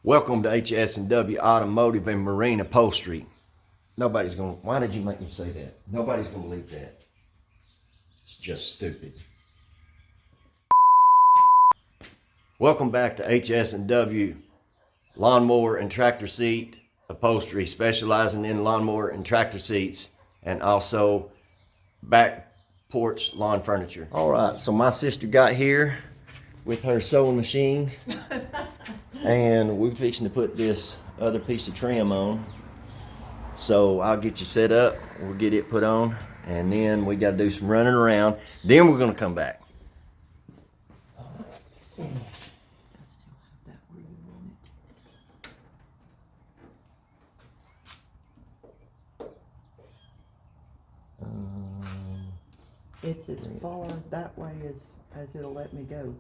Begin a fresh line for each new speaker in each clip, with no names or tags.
Welcome to HS&W Automotive and Marine Upholstery. Nobody's gonna, why did you make me say that? Nobody's gonna believe that. It's just stupid. Welcome back to HS&W Lawnmower and Tractor Seat Upholstery, specializing in lawnmower and tractor seats and also back porch lawn furniture. All right, so my sister got here with her sewing machine and we're fixing to put this other piece of trim on. So I'll get you set up, we'll get it put on, and then we got to do some running around. Then we're going to come back.
It's as far that way as it'll let me go.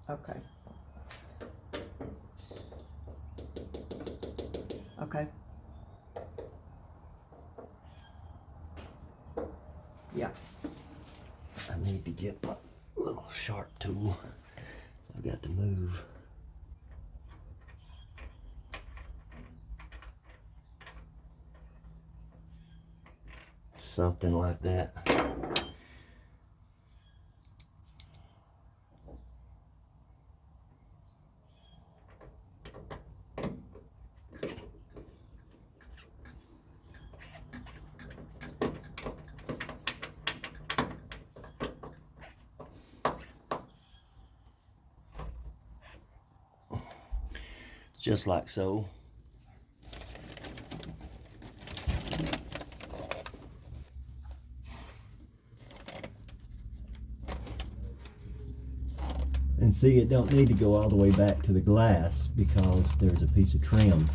Okay. Okay. Yeah.
I need to get my little sharp tool, so I've got to move. Something like that. Just like so. And see, it don't need to go all the way back to the glass because there's a piece of trim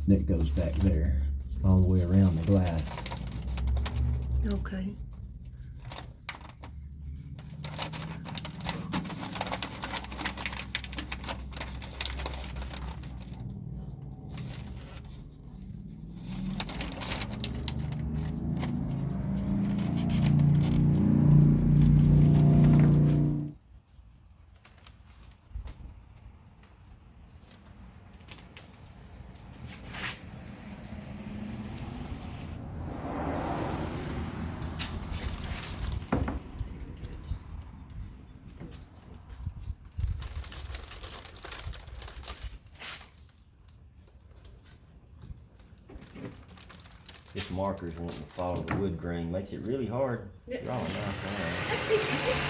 that goes back there all the way around the glass.
Okay.
This marker's wanting to follow the wood grain. Makes it really hard. Draw a nice line.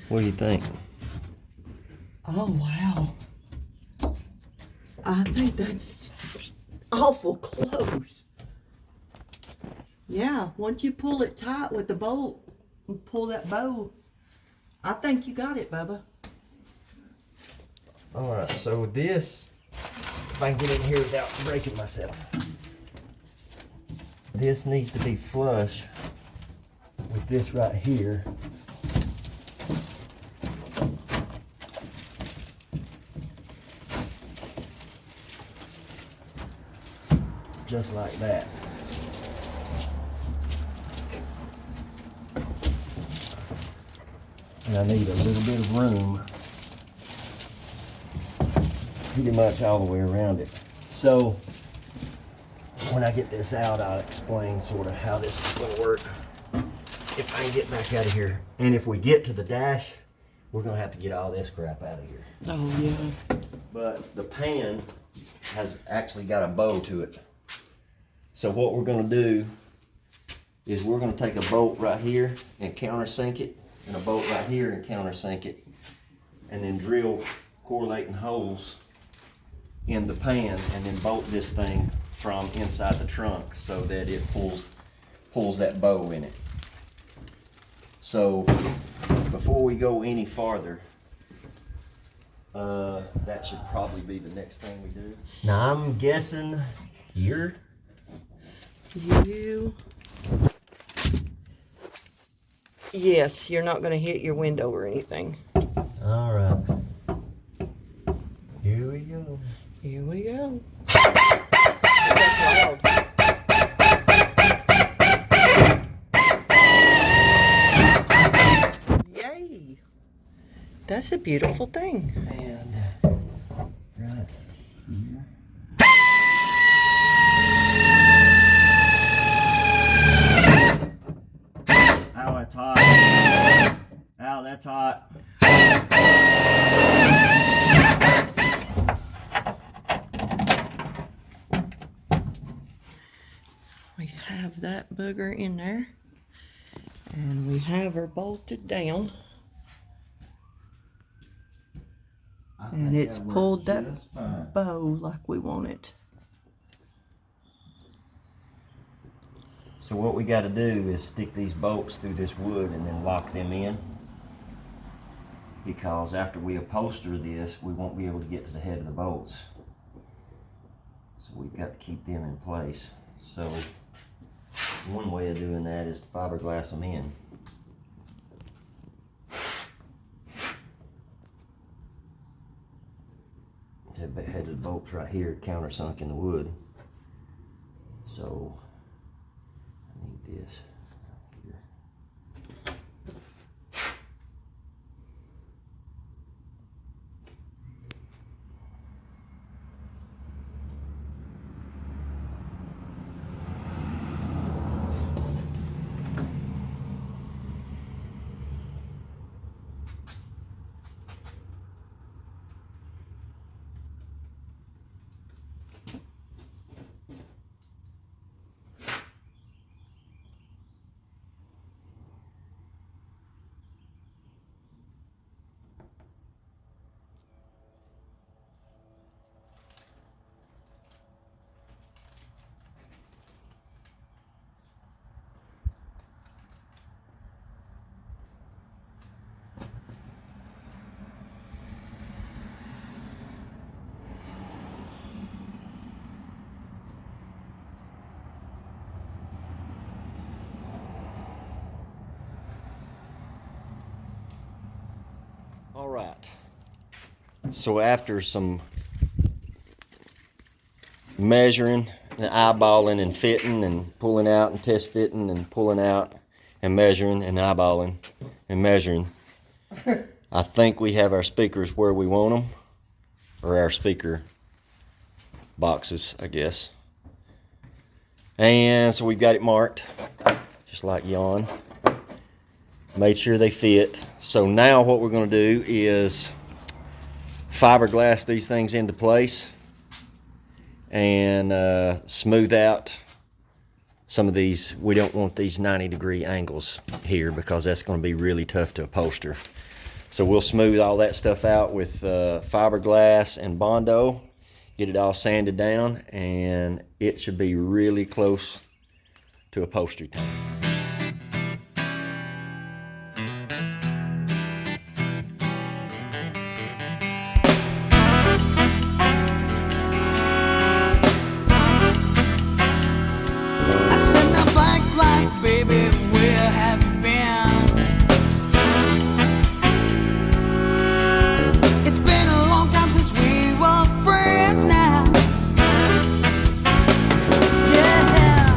What do you think?
Oh, wow. I think that's awful close. Yeah, once you pull it tight with the bolt and pull that bow, I think you got it, Bubba.
All right, so with this, if I can get in here without breaking myself, this needs to be flush with this right here. Just like that. And I need a little bit of room pretty much all the way around it. So when I get this out, I'll explain sort of how this is going to work if I can get back out of here. And if we get to the dash, we're going to have to get all this crap out of here.
Oh, yeah.
But the pan has actually got a bow to it. So what we're going to do is we're going to take a bolt right here and countersink it, and a bolt right here and countersink it, and then drill correlating holes in the pan and then bolt this thing from inside the trunk so that it pulls that bow in it. So before we go any farther, that should probably be the next thing we do. Now I'm guessing here.
Yes, you're not gonna hit your window or anything.
All right. Here we go.
Here we go. That's loud. Yay! That's a beautiful thing.
And right here. Ow, that's hot. Ow, that's hot.
We have that booger in there, and we have her bolted down, and it's pulled that bow like we want it.
So what we got to do is stick these bolts through this wood and then lock them in, because after we upholster this, we won't be able to get to the head of the bolts. So we've got to keep them in place. So one way of doing that is to fiberglass them in. The head of the bolts right here countersunk in the wood. So I need this here. All right. So after some measuring and eyeballing and fitting and pulling out and test fitting and pulling out and measuring and eyeballing and measuring, I think we have our speakers where we want them, or our speaker boxes, I guess. And so we've got it marked, just like yon. Made sure they fit. So now what we're going to do is fiberglass these things into place and smooth out some of these. We don't want these 90-degree angles here because that's going to be really tough to upholster. So we'll smooth all that stuff out with fiberglass and Bondo, get it all sanded down, and it should be really close to upholstery time.
Baby, where have you been? It's been a long time since we were friends now. Yeah.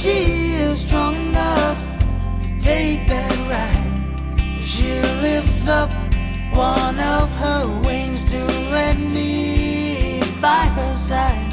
she is strong enough to take that ride. She lifts up one of her wings to let me by her side.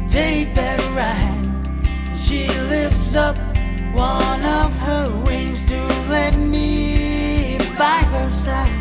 Take that ride. She lifts up one of her wings to let me by her side.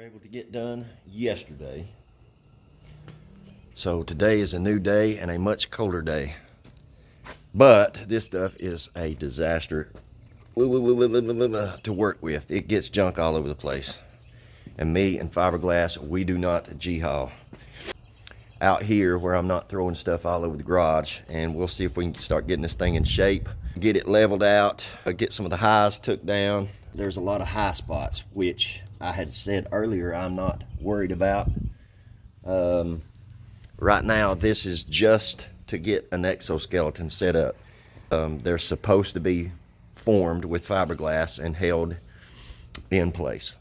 Able to get done yesterday. So today is a new day and a much colder day. But this stuff is a disaster to work with. It gets junk all over the place. And me and fiberglass, we do not G-haul. Out here where I'm not throwing stuff all over the garage, and we'll see if we can start getting this thing in shape, get it leveled out, get some of the highs took down. There's a lot of high spots, which I had said earlier I'm not worried about. Right now, this is just to get an exoskeleton set up. They're supposed to be formed with fiberglass and held in place.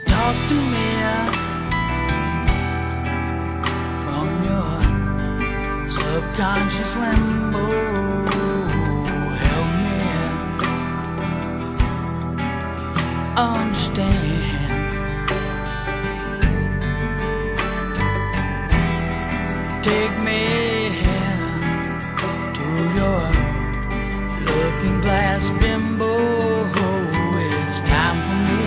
Talk to me from your subconscious limbo. Help me understand. Take me to your looking glass bimbo. It's time for me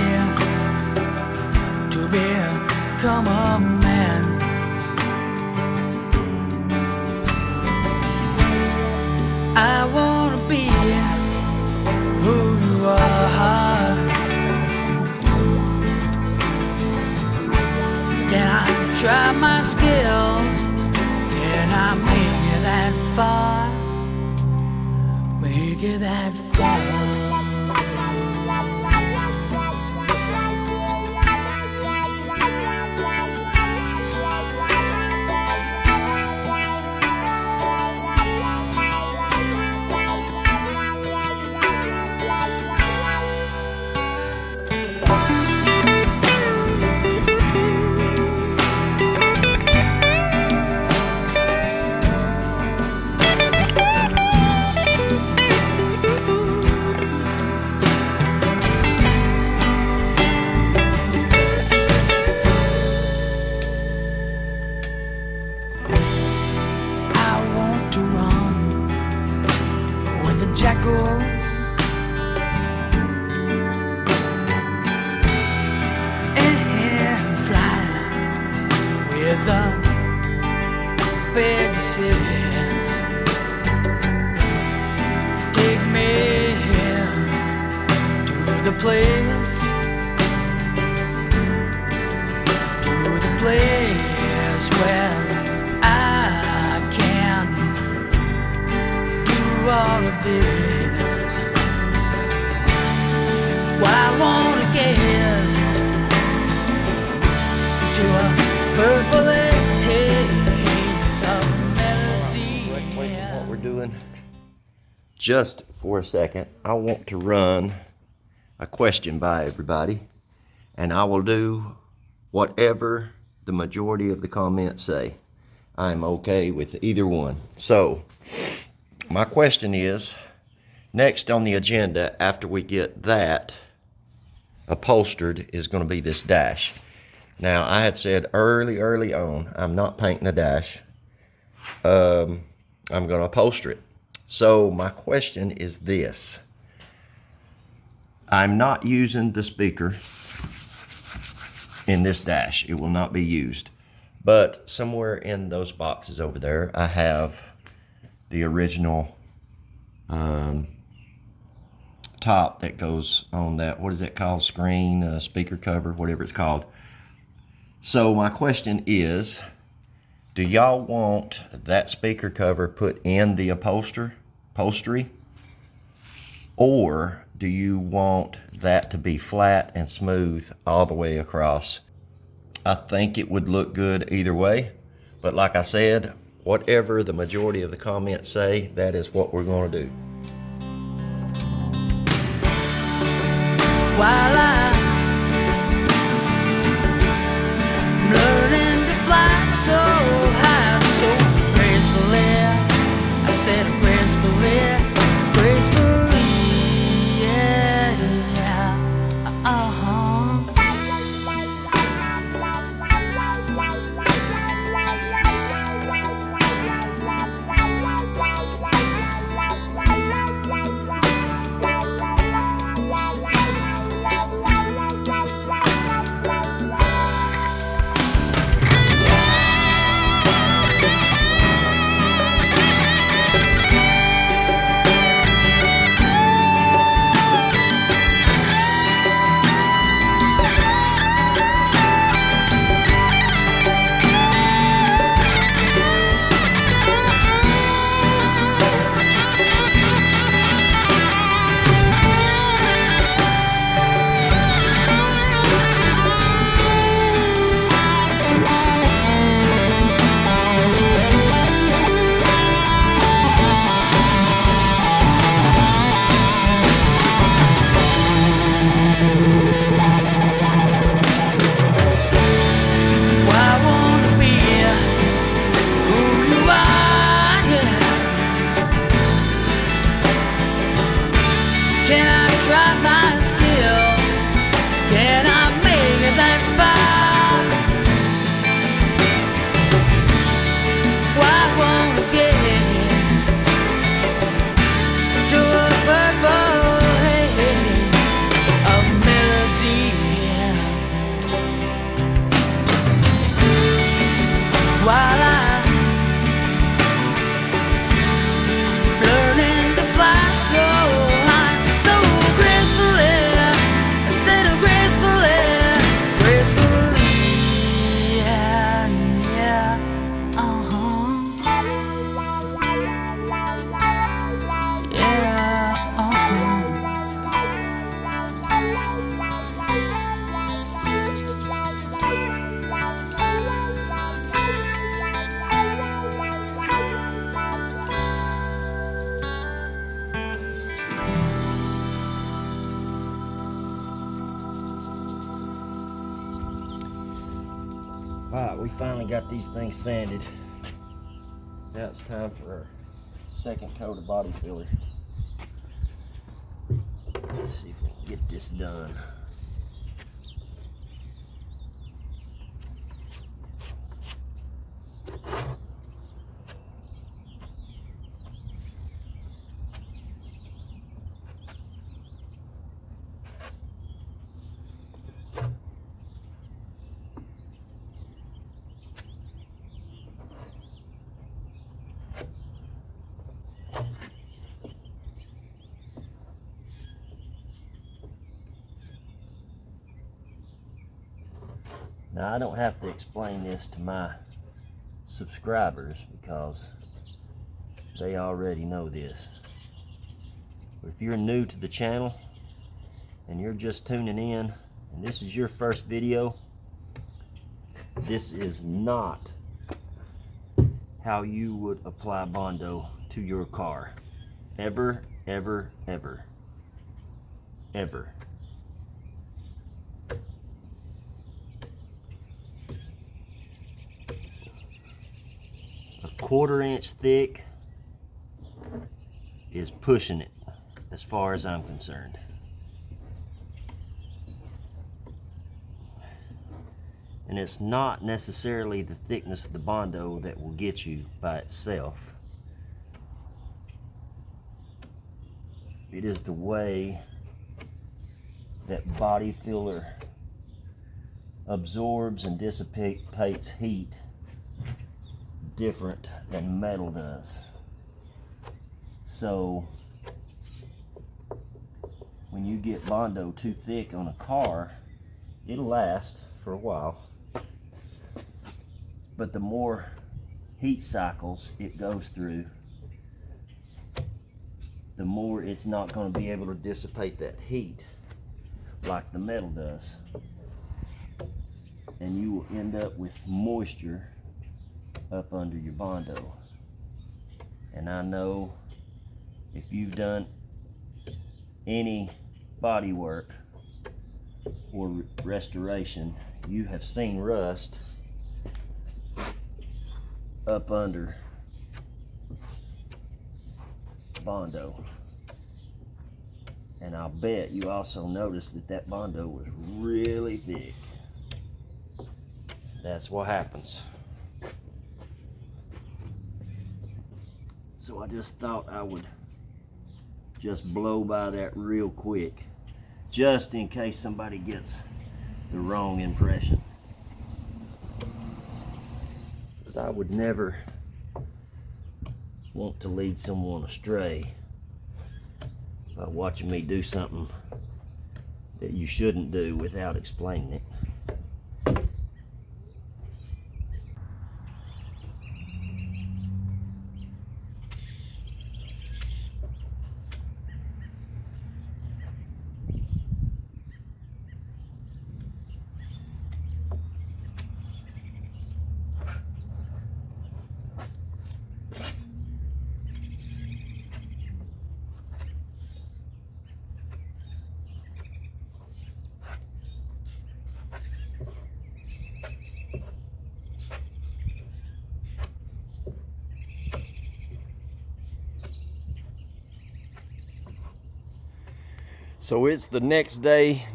to become a man. I wanna be who you are. Can I try my skills? Can I make it that far? Make it that far. Jackal and fly with the big cities. Take me to the place, where I can do all of this. What I wanna get is to a purple haze of melody.
Wait, what we're doing? Just for a second, I want to run a question by everybody, and I will do whatever the majority of the comments say. I'm okay with either one. So, my question is, next on the agenda after we get that upholstered is going to be this dash. Now, I had said early on, I'm not painting a dash. I'm going to upholster it. So, my question is this. I'm not using the speaker in this dash. It will not be used. But somewhere in those boxes over there, I have the original top that goes on that, what is it called? Screen, speaker cover, whatever it's called. So my question is, do y'all want that speaker cover put in the upholstery? Or do you want that to be flat and smooth all the way across? I think it would look good either way, but like I said, whatever the majority of the comments say, that is what we're going to do.
While I'm learning to fly so high, so gracefully, I said gracefully, gracefully. Can I try my skill? Can I make it that far? Why won't I get to a purple haze of melody? While I'm learning to fly so high, so gracefully, instead of gracefully, gracefully, yeah, yeah, yeah,
Alright, we finally got these things sanded. Now it's time for our second coat of body filler. Let's see if we can get this done. Now, I don't have to explain this to my subscribers because they already know this. But if you're new to the channel and you're just tuning in and this is your first video, this is not how you would apply Bondo to your car. Ever, ever, ever, ever. A 1/4 inch thick is pushing it as far as I'm concerned. And it's not necessarily the thickness of the Bondo that will get you by itself. It is the way that body filler absorbs and dissipates heat different than metal does. So when you get Bondo too thick on a car, it'll last for a while, but the more heat cycles it goes through, the more it's not going to be able to dissipate that heat like the metal does, and you will end up with moisture up under your Bondo. And I know if you've done any body work or restoration, you have seen rust up under Bondo. And I'll bet you also noticed that that Bondo was really thick. That's what happens. So I just thought I would just blow by that real quick, just in case somebody gets the wrong impression. Because I would never want to lead someone astray by watching me do something that you shouldn't do without explaining it. So it's the next day,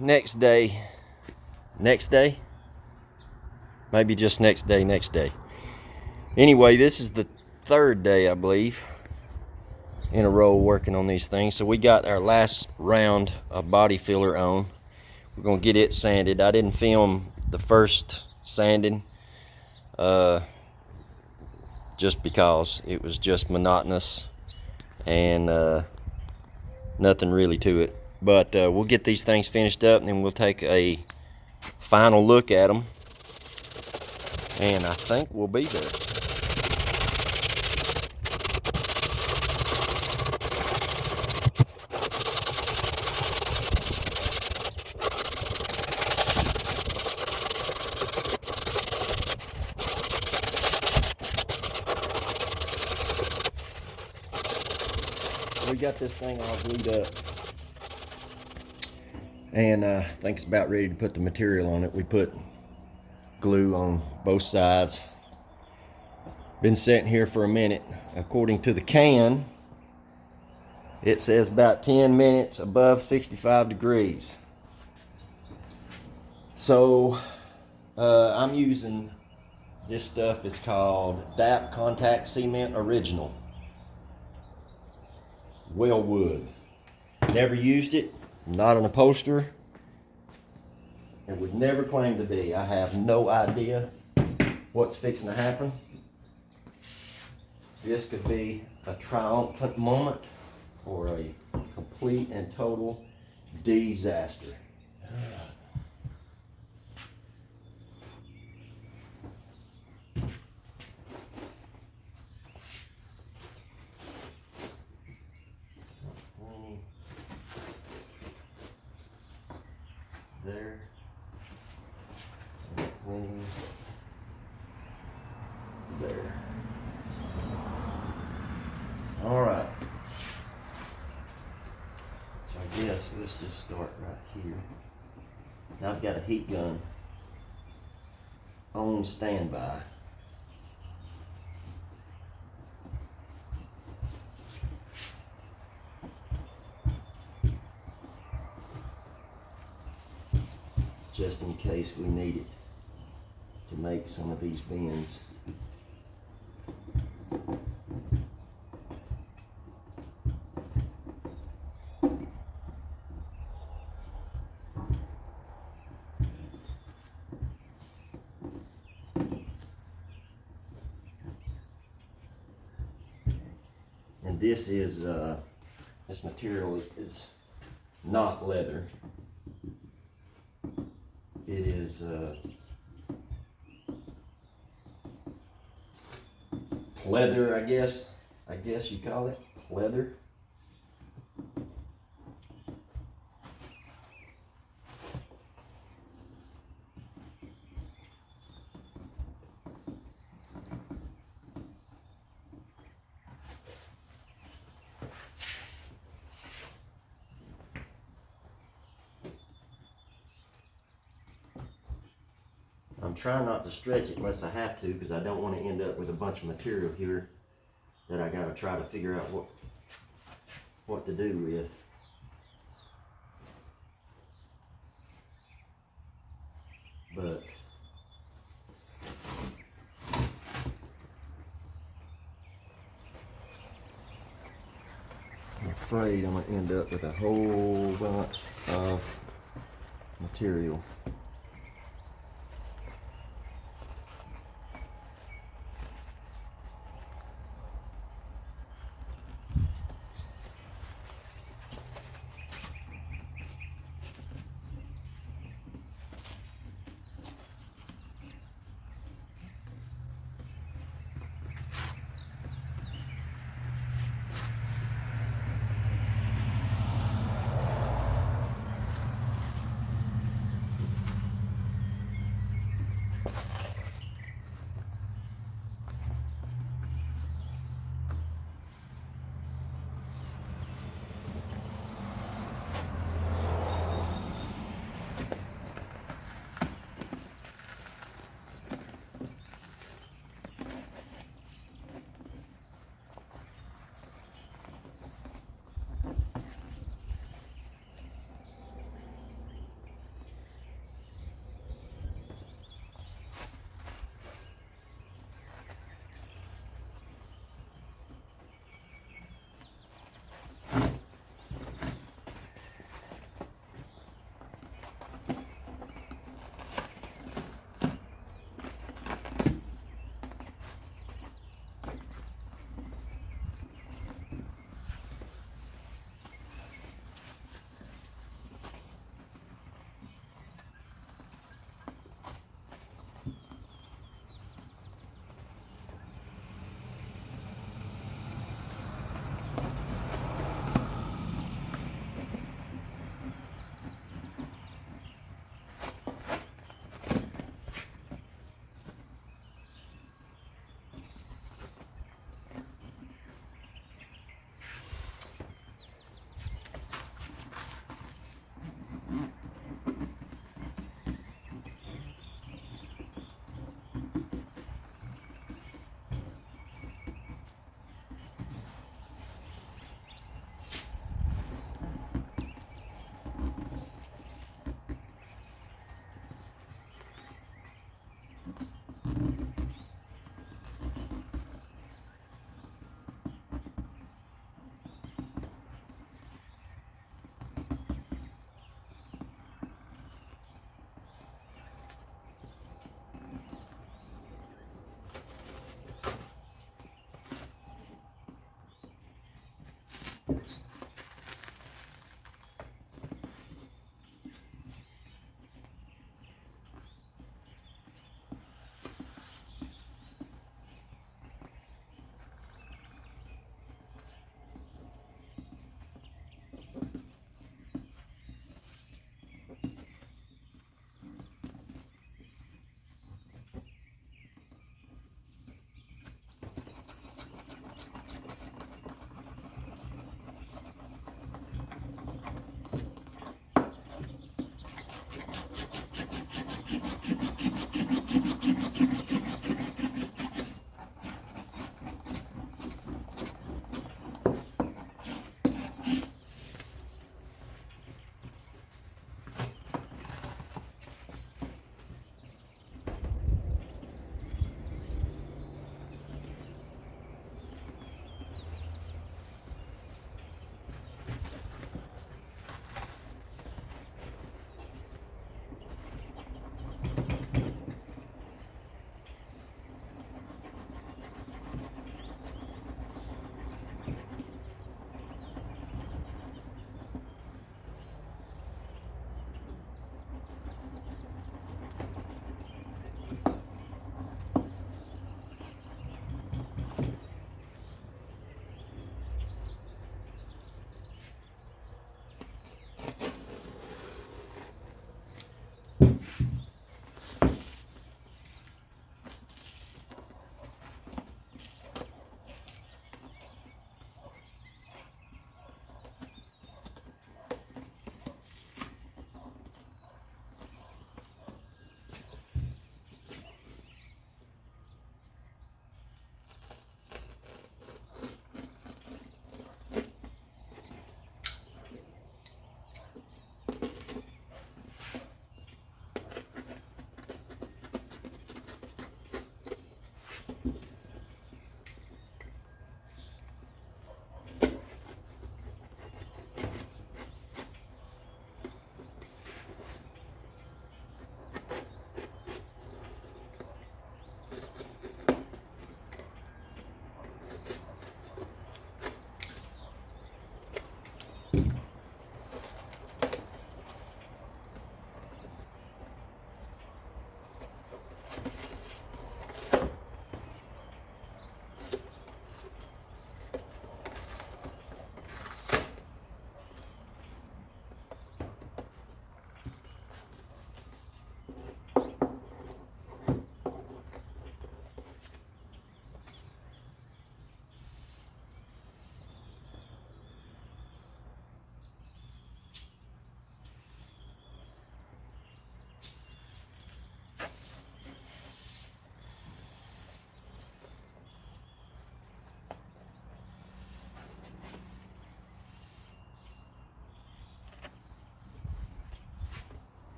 maybe just next day. Anyway, this is the third day, I believe, in a row working on these things. So we got our last round of body filler on. We're gonna get it sanded. I didn't film the first sanding just because it was just monotonous and nothing really to it. But we'll get these things finished up and then we'll take a final look at them, and I think we'll be there. We got this thing all glued up, and I think it's about ready to put the material on it. We put glue on both sides. Been sitting here for a minute. According to the can, it says about 10 minutes above 65 degrees. So I'm using this stuff. It's called DAP Contact Cement Original. Well wood. Never used it. Not an upholsterer. And would never claim to be. I have no idea what's fixing to happen. This could be a triumphant moment or a complete and total disaster. There. Clean. There. All right. So I guess let's just start right here. Now I've got a heat gun on standby. Just in case we need it to make some of these bends. And this is this material is not leather. It is pleather, I guess you call it pleather. I'm trying not to stretch it unless I have to, because I don't want to end up with a bunch of material here that I gotta try to figure out what to do with. But I'm afraid I'm gonna end up with a whole bunch of material.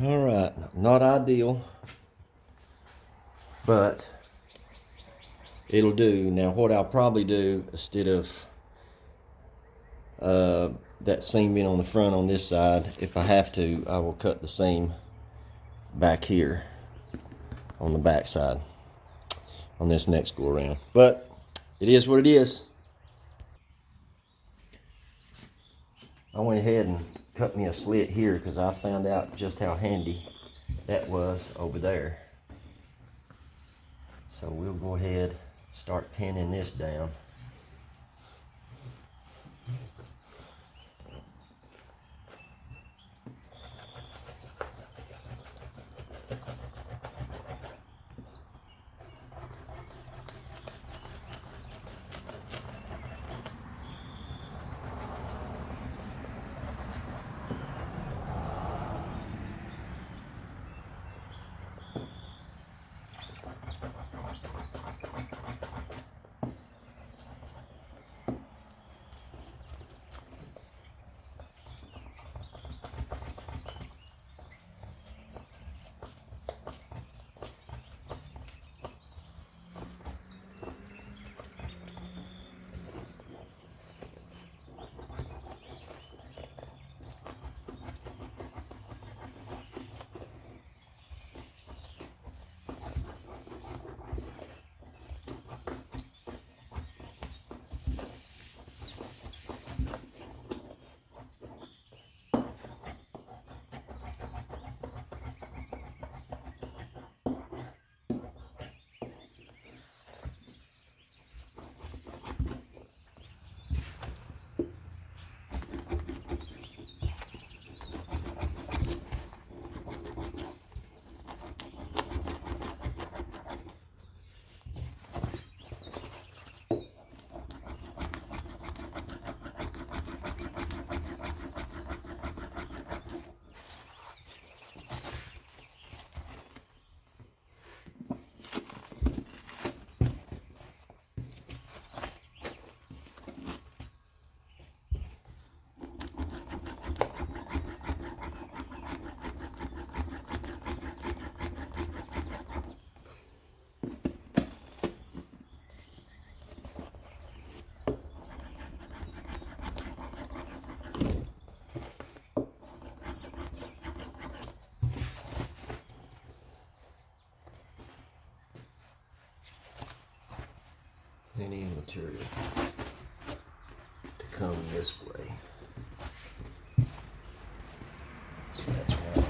All right, not ideal, but it'll do. Now, what I'll probably do instead of that seam being on the front on this side, if I have to, I will cut the seam back here on the back side on this next go around. But it is what it is. I went ahead and cut me a slit here because I found out just how handy that was over there. So we'll go ahead, start pinning this down. Any material to come this way. So that's why.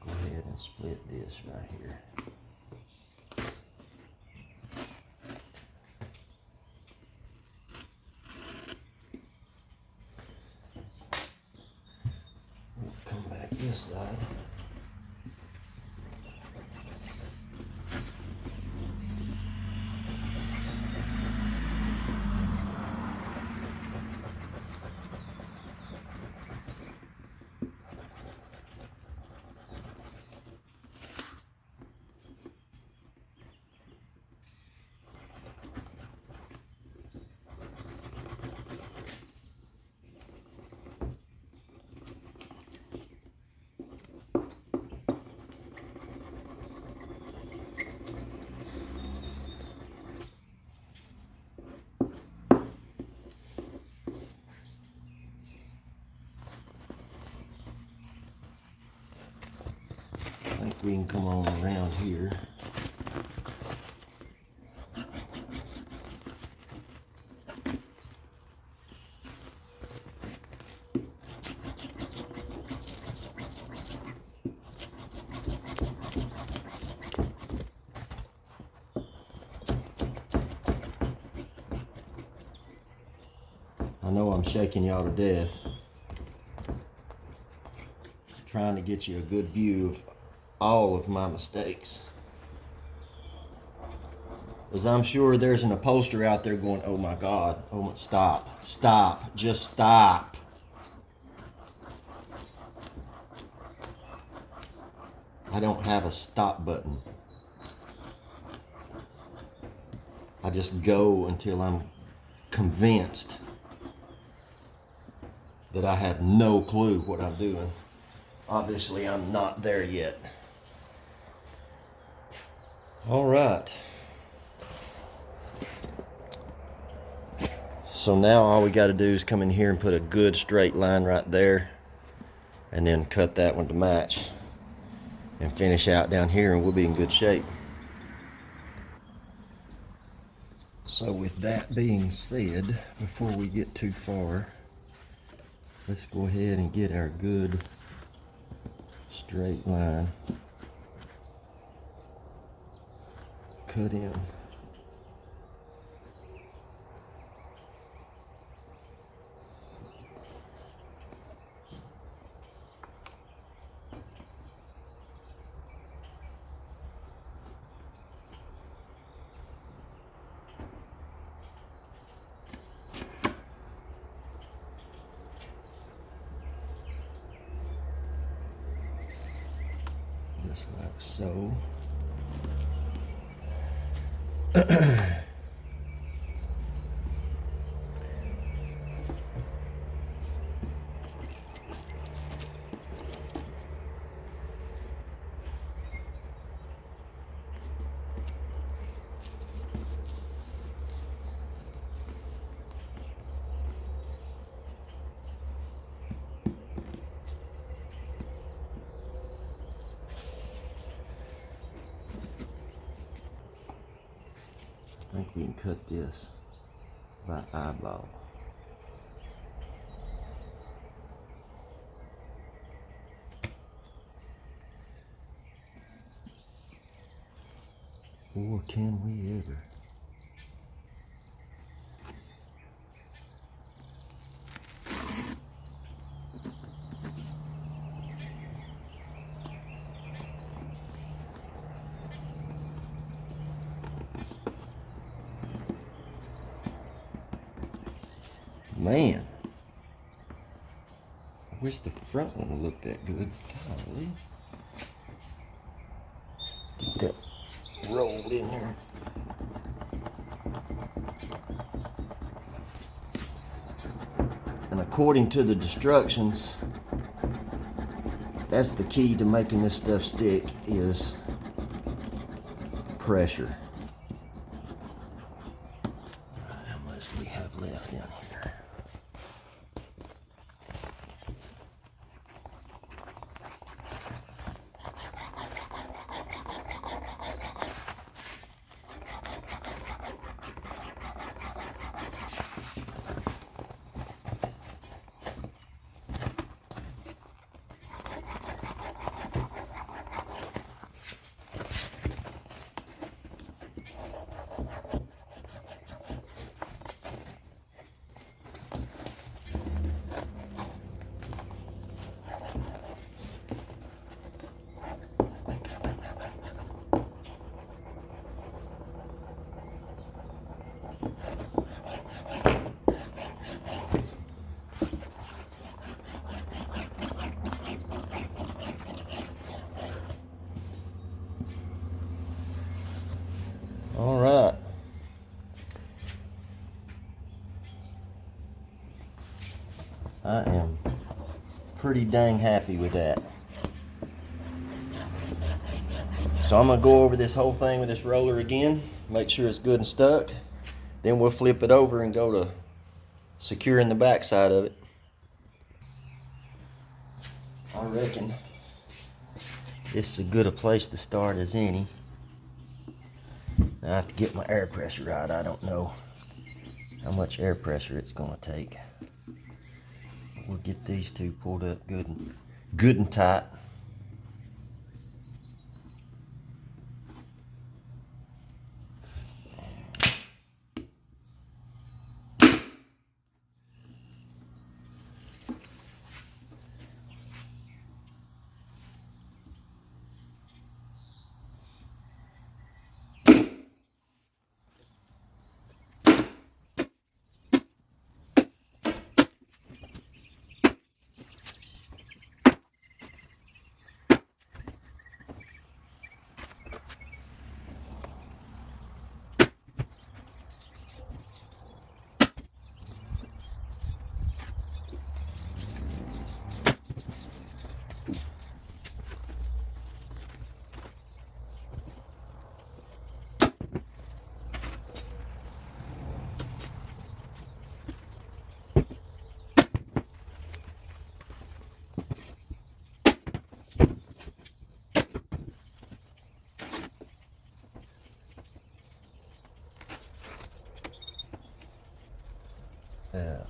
Go ahead and split this right here. Come back this side. we can come on around here. I know I'm shaking y'all to death, trying to get you a good view of all of my mistakes. Because I'm sure there's an upholsterer out there going, oh my God, oh my, stop, just stop. I don't have a stop button. I just go until I'm convinced that I have no clue what I'm doing. Obviously, I'm not there yet. All right. So now all we got to do is come in here and put a good straight line right there, and then cut that one to match, and finish out down here, and we'll be in good shape. So with that being said, before we get too far, let's go ahead and get our good straight line cut in. Just like so. I think we can cut this by eyeball. Or can we ever? Man, I wish the front one looked that good. Golly. Get that rolled in there. And according to the instructions, that's the key to making this stuff stick, is pressure. How much do we have left down here? All right. I am pretty dang happy with that. So I'm gonna go over this whole thing with this roller again, make sure it's good and stuck. Then we'll flip it over and go to securing the back side of it. I reckon this is as good a place to start as any. Now I have to get my air pressure right. I don't know how much air pressure it's going to take. We'll get these two pulled up good and tight. Yeah.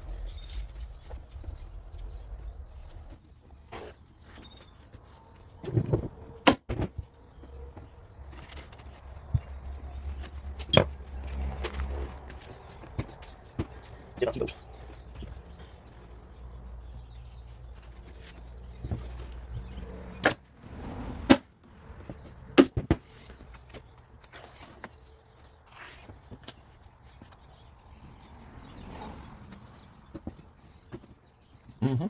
Mm-hmm.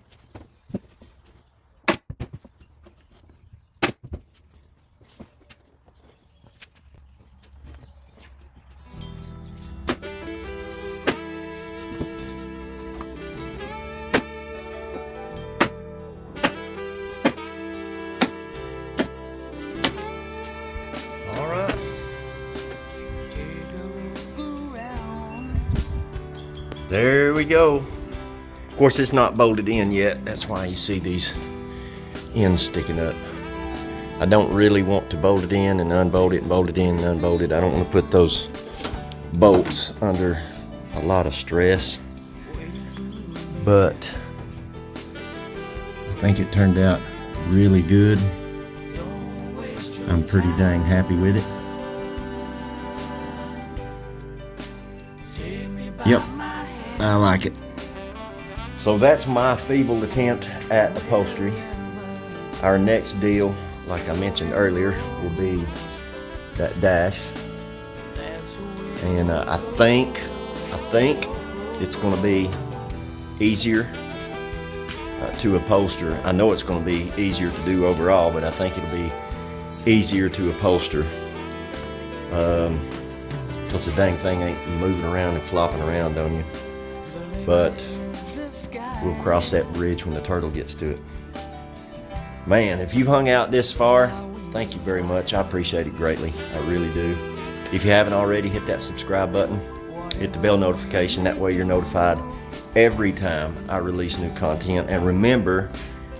All right. There we go. Of course, it's not bolted in yet. That's why you see these ends sticking up. I don't really want to bolt it in and unbolt it and bolt it in and unbolt it. I don't want to put those bolts under a lot of stress. But I think it turned out really good. I'm pretty dang happy with it. Yep, I like it. So that's my feeble attempt at upholstery. Our next deal, like I mentioned earlier, will be that dash. And I think it's going to be easier to upholster. I know it's going to be easier to do overall, but I think it'll be easier to upholster. Because the dang thing ain't moving around and flopping around on you. But we'll cross that bridge when the turtle gets to it. Man, if you've hung out this far, thank you very much. I appreciate it greatly. I really do. If you haven't already, hit that subscribe button. Hit the bell notification. That way you're notified every time I release new content. And remember,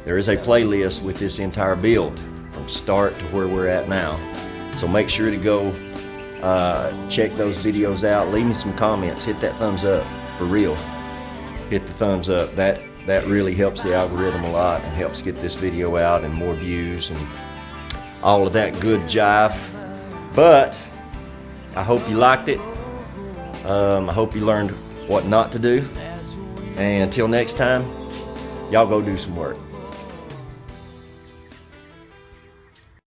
there is a playlist with this entire build from start to where we're at now. So make sure to go check those videos out. Leave me some comments. Hit that thumbs up. For real. Hit the thumbs up. That really helps the algorithm a lot and helps get this video out and more views and all of that good jive. But I hope you liked it. I hope you learned what not to do. And until next time, y'all go do some work.